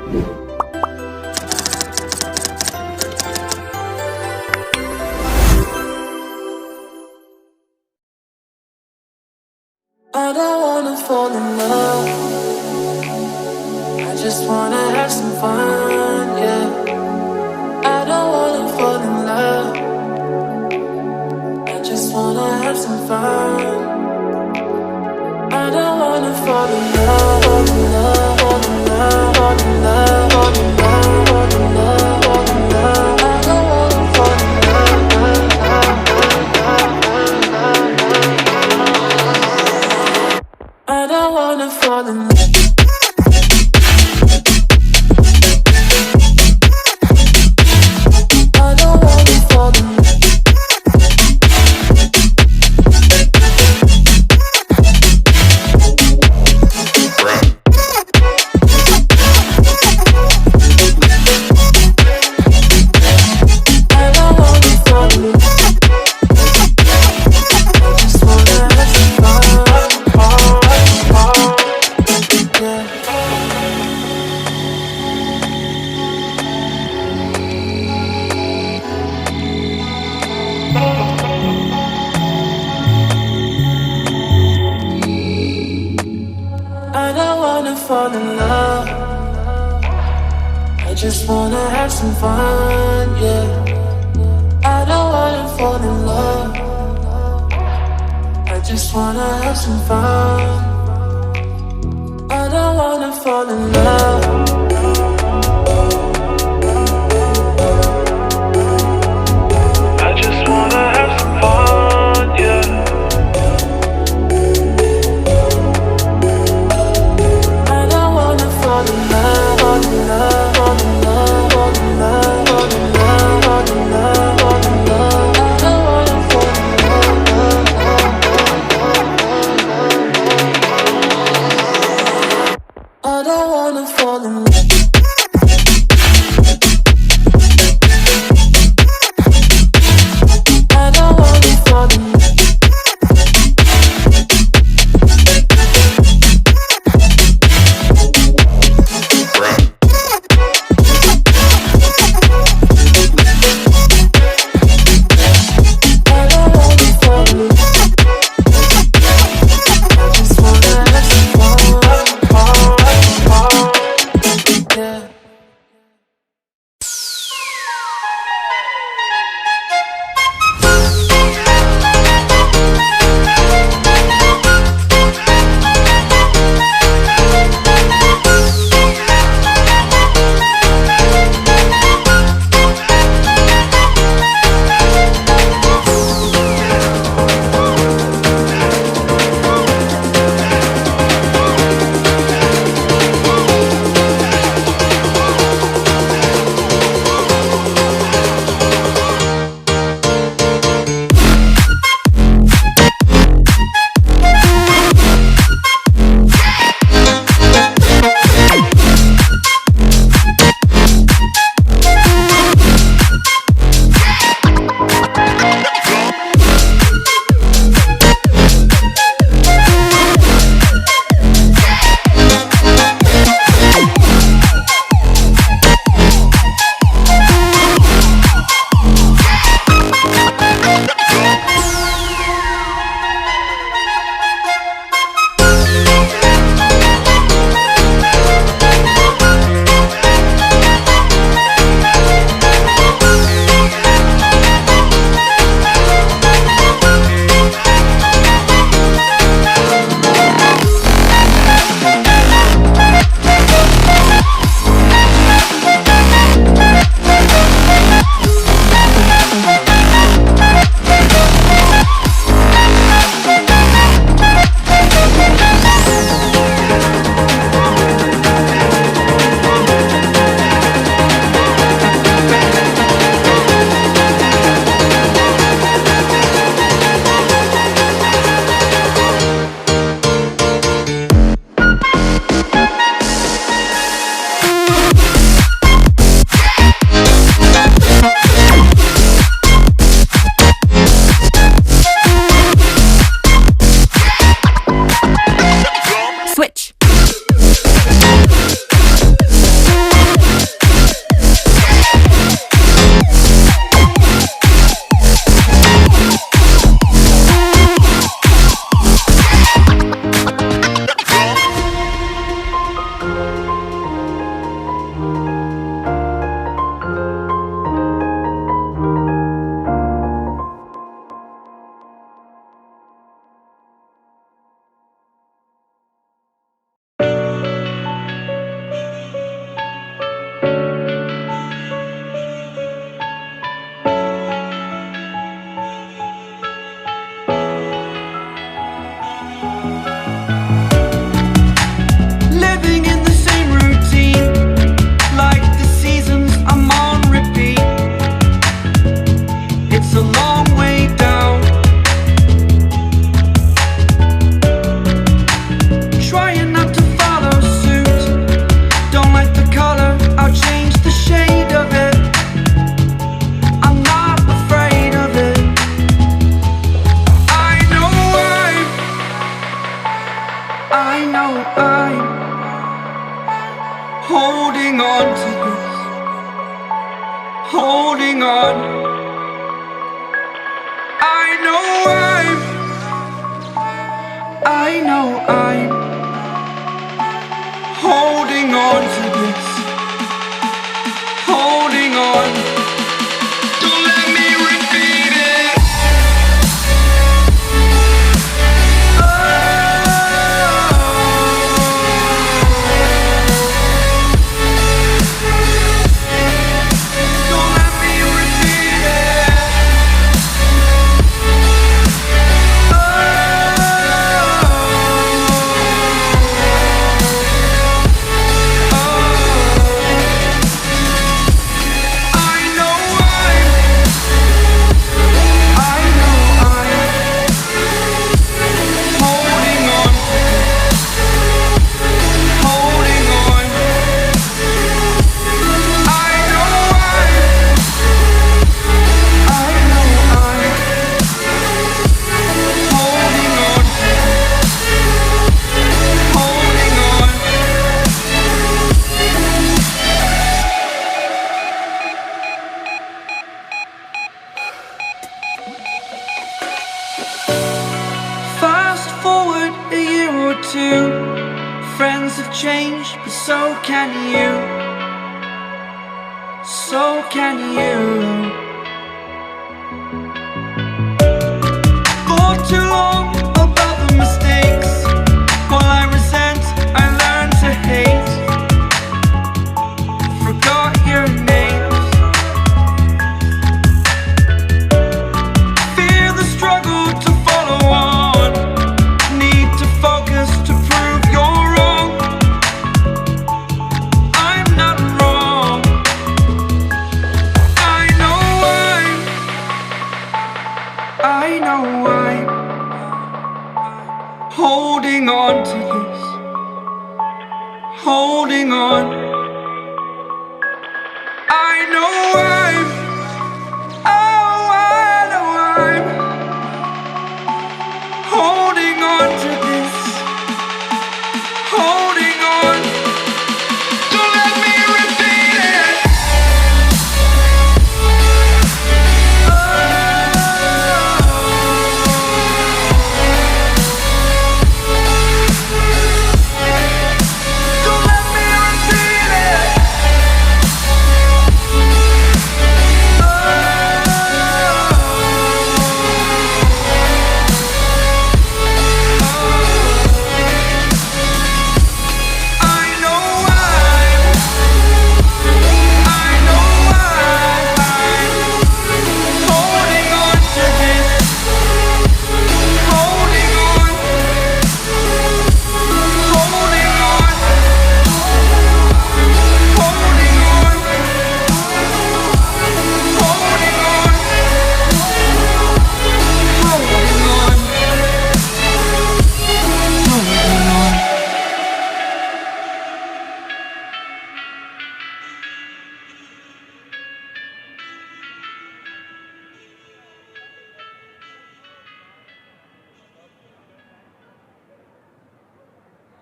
I don't wanna fall in love. I just wanna have some fun, yeah. I don't wanna fall in love. I just wanna have some fun. I don't wanna fall in love, fall in love, fall in love, fall in love, fall in love, fall in love, fall in love. I don't wanna fall in love, I don't wanna fall in love. I don't wanna fall in love. I just wanna have some fun, yeah. I don't wanna fall in love. I just wanna have some fun. I don't wanna fall in love. I just wanna have some fun, yeah. I don't wanna fall in love, fall in love, fall in love, fall in love, fall in love, fall in love, fall in love. I don't wanna fall in love. I don't wanna fall in love. I don't wanna fall in love. I holding on to this, holding on. I know I'm holding on to this, holding on. Don't let me repeat it. Don't let me repeat it. Fast forward a year or two, friends have changed, but so can you, so can you. For too long about the mistakes, while I resent, I learned to hate. Forgot your names. Fear the struggle to follow on. Need to focus to prove you're wrong. I'm not wrong. I know I'm holding on to this, holding on. I know